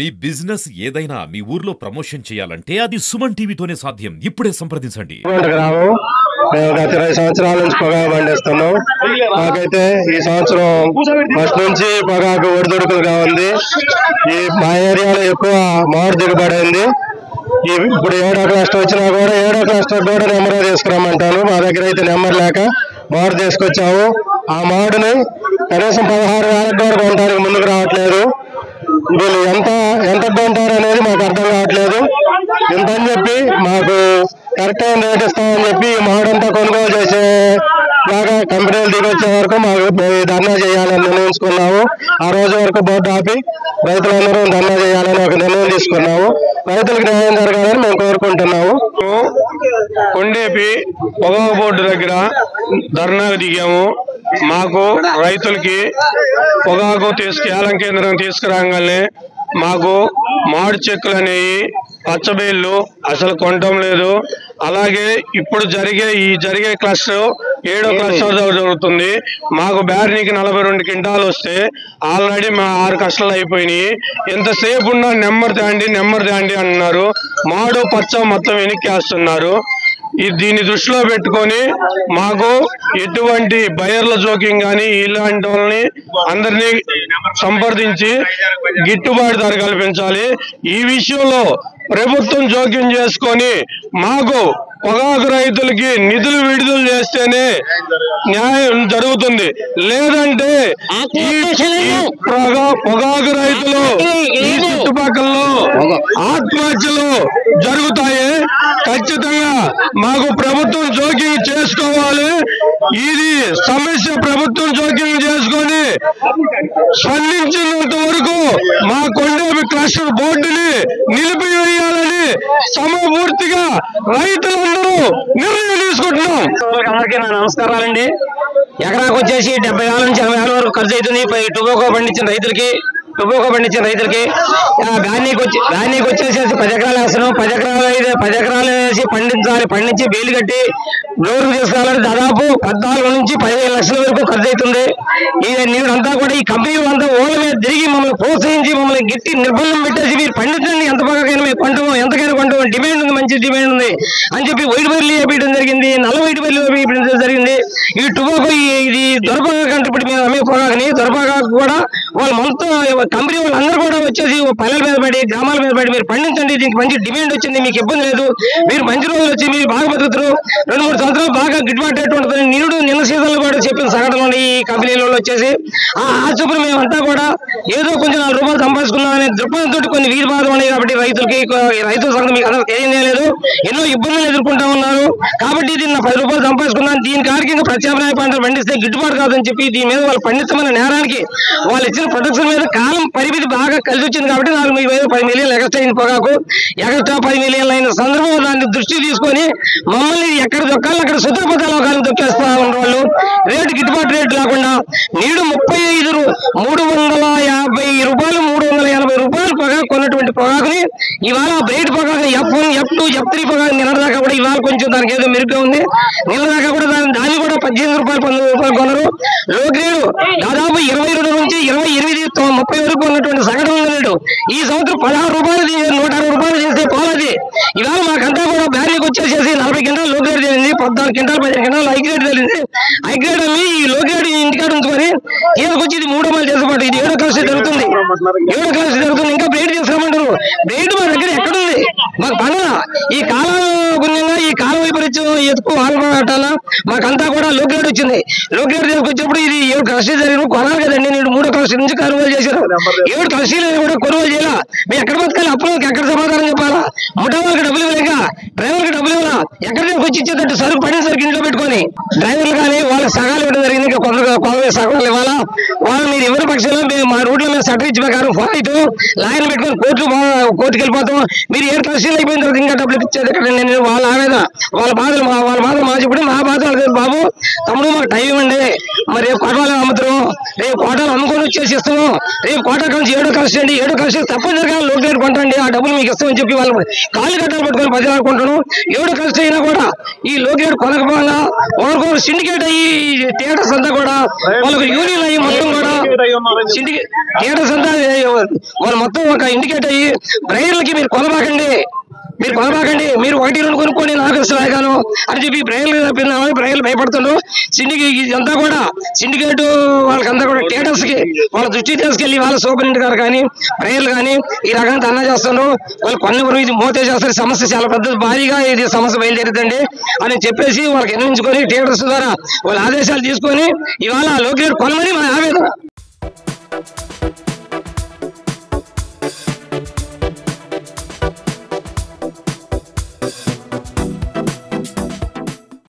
మీ business ఏదైనా మీ ఊర్లో promotion చేయాలంటే అది సుమన్ టీవీతోనే సాధ్యం. ఇప్పుడే సంప్రదించండి. మేము గత 20 సంవత్సరాల నుంచి పొగాకు పండిస్తున్నాం. మాకైతే ఈ సంవత్సరం ఫస్ట్ నుంచి పొగాకు ఒడిదుడుకులుగా ఉంది. మా ఏరియాలో ఎక్కువ మామిడి దిగుబడి అయింది. ఇప్పుడు ఏడో క్లస్టర్ వచ్చినా కూడా ఏడో క్లస్టర్ కూడా నెంబర్ తీసుకురామంటాను. మా దగ్గర అయితే నెంబర్ లేక మామిడి తీసుకొచ్చాము. ఆ మామిడిని కనీసం 16,000 కూడా కొనడానికి ముందుకు రావట్లేదు. వీళ్ళు ఎంత కొంటారు అనేది మాకు అర్థం కావట్లేదు. ఇంతని చెప్పి మాకు కరెక్ట్ అయిన రేట్ ఇస్తామని చెప్పి మామిడంతా కొనుగోలు చేసే లాగా కంపెనీలు దిగొచ్చే వరకు మాకు ధర్నా చేయాలని నిర్ణయించుకున్నాము. ఆ రోజు వరకు బోర్డు ఆపి రైతులందరూ ధర్నా చేయాలని ఒక నిర్ణయం తీసుకున్నాము. రైతులకు న్యాయం జరగాలని మేము కోరుకుంటున్నాము. కొండేపి పొగాకు బోర్డు దగ్గర ధర్నాకు దిగాము. మాకు రైతులకి పొగాకు ఏలం కేంద్రం తీసుకురాగానే మాకు మామిడి చెక్కులు అనేవి పచ్చబేళ్ళు అసలు కొనటం లేదు. అలాగే ఇప్పుడు జరిగే క్లస్టర్ 7వ క్లస్టర్ జరుగుతుంది. మాకు బ్యారనీకి 42 క్వింటాలు వస్తే ఆల్రెడీ మా 6 క్లస్టర్లు అయిపోయినాయి. ఎంతసేపు ఉన్నా నెంబర్ తేండి అంటున్నారు. మాడు పచ్చ మొత్తం వెనక్కేస్తున్నారు. దీన్ని దృష్టిలో పెట్టుకొని మాకు ఎటువంటి బయర్ల జోక్యం కానీ ఇలాంటి వాళ్ళని అందరినీ సంప్రదించి గిట్టుబాటు ధర కల్పించాలి. ఈ విషయంలో ప్రభుత్వం జోక్యం చేసుకొని మాకు పొగాకు రైతులకి నిధులు విడుదల చేస్తేనే న్యాయం జరుగుతుంది. లేదంటే పొగాకు రైతులు ఈ చుట్టుపక్కలలో ఆత్మహత్యలు జరుగుతాయి. ఖచ్చితంగా మాకు ప్రభుత్వం జోక్యం చేసుకోవాలి. ఇది సమస్య ప్రభుత్వం జోక్యం చేసుకొని స్పందించినంత వరకు మా కొండేపి క్లస్టర్ బోర్డుని నిలిపివేయాలని సమపూర్తిగా రైతులందరూ నిర్ణయం తీసుకుంటున్నాం. అందరికీ నా నమస్కారాలండి. ఎకరాకు వచ్చేసి 70,000 నుంచి 80,000 వరకు ఖర్చు అవుతుంది. టొబాకో పండించిన రైతులకి బ్యానీకి వచ్చేసి 10 ఎకరాలు వేస్తున్నాం. 10 ఎకరాలు వేసి పండించి బేలు కట్టి డోర్ తీసుకురావాలంటే దాదాపు 14 నుంచి 15 లక్షల వరకు ఖర్చు అవుతుంది. నీరంతా కూడా ఈ కంపెనీ అంతా ఓళ్ళ మీద తిరిగి మమ్మల్ని ప్రోత్సహించి మమ్మల్ని గట్టి నిర్బంధం పెట్టేసి మీరు పండించండి, ఎంత బాగాకైనా మేము కొంటాము, ఎంతకైనా కొంటాము, డిమాండ్ ఉంది, మంచి డిమాండ్ ఉంది అని చెప్పి వైట్ బర్రెలు వేయడం జరిగింది. నల్ల వైట్ బర్రెలు వేయడం జరిగింది. ఈ టొబాకో ఇది దొరపాగా కంటే ఇప్పుడు మేము అమ్మే పొగాకుని దొరపాగా కూడా వాళ్ళు మొత్తం కంపెనీ వాళ్ళందరూ కూడా వచ్చేసి పల్లెల మీద పడి గ్రామాల మీద పడి మీరు పండించండి, దీనికి మంచి డిమాండ్ వచ్చింది, మీకు ఇబ్బంది లేదు, మీరు మంచి రోజులు వచ్చి మీరు బాగా బతుకుతారు, 2-3 సంవత్సరాలు బాగా గిట్టుబాటు రేటు ఉంటుంది. నిన్న సీజన్లు కూడా చెప్పిన సంఘటనలు ఈ కంపెనీలలో వచ్చేసి ఆ ఆశప్పుడు మేమంతా కూడా ఏదో కొంచెం 4 రూపాయలు సంపాదించుకున్నాం అనే దృక్పథంతో కొన్ని వీధి బాధలు ఉన్నాయి. కాబట్టి రైతుల సంఘం మీకు అందరూ తెలియలేదు, ఎన్నో ఇబ్బందులు ఎదుర్కొంటా ఉన్నారు. కాబట్టి దీన్ని 10 రూపాయలు సంపాదించుకున్నాను, దీని కాడికి ఇంకా ప్రత్యామ్నాయ పంటలు పండిస్తే గిట్టుబాటు కాదని చెప్పి దీని మీద వాళ్ళు పండించమన్న నేరానికి వాళ్ళు ఇచ్చిన ప్రొడక్షన్ మీద కాలం పరిమితి బాగా కలిసి వచ్చింది. కాబట్టి నాకు మీ మీద 10 మిలియన్లు ఎక్స్ట్రా అయింది. పొగాకు ఎక్స్ట్రా 10 మిలియన్లు అయిన సందర్భంలో దాన్ని దృష్టి తీసుకొని మమ్మల్ని ఎక్కడ దొక్కాలి అక్కడ సుతపదాలు దొక్కేస్తా ఉన్న వాళ్ళు రేటు గిట్టుబాటు రేటు లేకుండా నీడు 350 రూపాయలు 380 రూపాయలు పొగాకు కొన్నటువంటి పొగాకుని ఇవాళ బ్రైట్ పొగాకు F1, F2, F3 పొగాకు నిన్నదాకా కూడా ఇవాళ కొంచెం దానికి ఏదో మెరుగ్గా ఉంది. నిన్నదాకా కూడా దాన్ని కూడా 18 రూపాయలు 19 రూపాయలు కొనరు. లో గ్రేడ్ దాదాపు 22 నుంచి 28, 30 వరకు ఉన్నటువంటి సగటు రేటు ఈ సంవత్సరం 16 రూపాయలు 160 రూపాయలు చేస్తే పోలది. ఇవాళ మాకంతా కూడా బ్యారీకి వచ్చేసేసి 40 క్వింటాలు లో గ్రేడ్ తెలిసింది, 14 క్వింటాలు 15 క్వింటాలు హై గ్రేడ్ తెలిసింది. హై గ్రేడ్ అమ్మి ఈ లో గ్రేడ్ ఇంటికాడ ఉంచుకొని తీసుకొచ్చి ఇది 3 రూపాయలు చేసేపాటు ఇది 7వ క్లాస్ జరుగుతుంది. 7వ క్లాస్ జరుగుతుంది. ఇంకా బ్రేడ్ చేసుకోమంటారు. బ్రేడ్ మా దగ్గర ఎక్కడుంది? మాకు పండుగ ఈ కాలం గుణ్యంగా ఈ కాలం వైపరీత్యం ఎక్కువ ఆల్పట్టాలా మాకంతా కూడా లో గ్రేడ్ వచ్చింది. లో గ్రేడ్ తీసుకొచ్చినప్పుడు ఇది 7 క్లాసులు జరిగిన కొనాలి కదండి. నేను 3వ క్లాస్ నుంచి కొనుగోలు చేశాను. 7 క్లాసులు కూడా కొనుగోలు చేయాలా? మేము ఎక్కడ బతకాలి? అప్పులకి ఎక్కడ సమాధానం చెప్పాలా? ముఠా వాళ్ళకి డబ్బులు ఇవ్వలేక డ్రైవర్కి డబ్బులు ఇవ్వాలా? ఎక్కడ వచ్చి ఇచ్చేటట్టు సరుకు పడిన సరుకు ఇంట్లో పెట్టుకొని డ్రైవర్లు కానీ వాళ్ళకి సగాలు ఇవ్వడం జరిగింది. ఇంకా కొందరు సగాలు ఇవ్వాలా? వాళ్ళు మీరు ఎవరి పక్షంలో మేము మా రూట్లో మేము సర్టిఫికేట్ ప్రకారం ఫాలో అవుతూ లాయర్లు పెట్టుకొని కోర్టుకి వెళ్ళిపోతాం. మీరు 7 క్లాసులు అయిపోయిన తర్వాత ఇంకా డబ్బులు ఇచ్చేది ఎక్కడ? నేను వాళ్ళ ఆవేదన వాళ్ళ బాధలు మా చెప్పి మా బాధలు బాబు తమ్ముడు మాకు టైం ఇవ్వండి, మరి రేపు కోటాలు అమ్ముతారు, రేపు కోటాలు అమ్ముకొని వచ్చేసి ఇస్తాము, రేపు కోటా నుంచి 7వ క్లాస్ అండి, 7వ క్లాస్ తప్పనిసరిగా లో గ్రేడ్ కొంటండి, ఆ డబ్బులు మీకు ఇస్తామని చెప్పి వాళ్ళు కాళ్ళు కట్టాలు పట్టుకొని 10 ఆడుకుంటాను. 7వ క్లాస్ అయిన అయినా కూడా ఈ లోకేట్ కొనకపోగా ఒకరికొకరు సిండికేట్ అయ్యి థియేటర్స్ అంతా కూడా వాళ్ళకి యూనియన్ అయ్యి మొత్తం కూడా థియేటర్స్ అంతా వాళ్ళు మొత్తం ఒక ఇండికేట్ అయ్యి బ్రైర్లకి మీరు కొనబాకండి, మీరు 1-2 కొనుక్కోండి నాకు ఇష్టం అని చెప్పి బ్రైర్లు భయపడుతుండ్రు. ఇదంతా కూడా సిండికేట్ వాళ్ళకంతా కూడా థియేటర్స్ కి వాళ్ళ దృష్టి తీసుకెళ్లి వాళ్ళ సూపరింటెండెంట్ గారు కానీ బ్రైర్లు కానీ ఈ రకంగా ధర్నా చేస్తుండ్రు. వాళ్ళు కొన్నవరు ఇది మోతే చేస్తారు, సమస్య చాలా పెద్ద భారీగా ఇది సమస్య బయలుదేరుతుంది అని చెప్పేసి వాళ్ళకి నిర్ణయించుకొని థియేటర్స్ ద్వారా వాళ్ళ ఆదేశాలు తీసుకొని ఇవాళ లోకేట్ కొనమని మా ఆవేదన.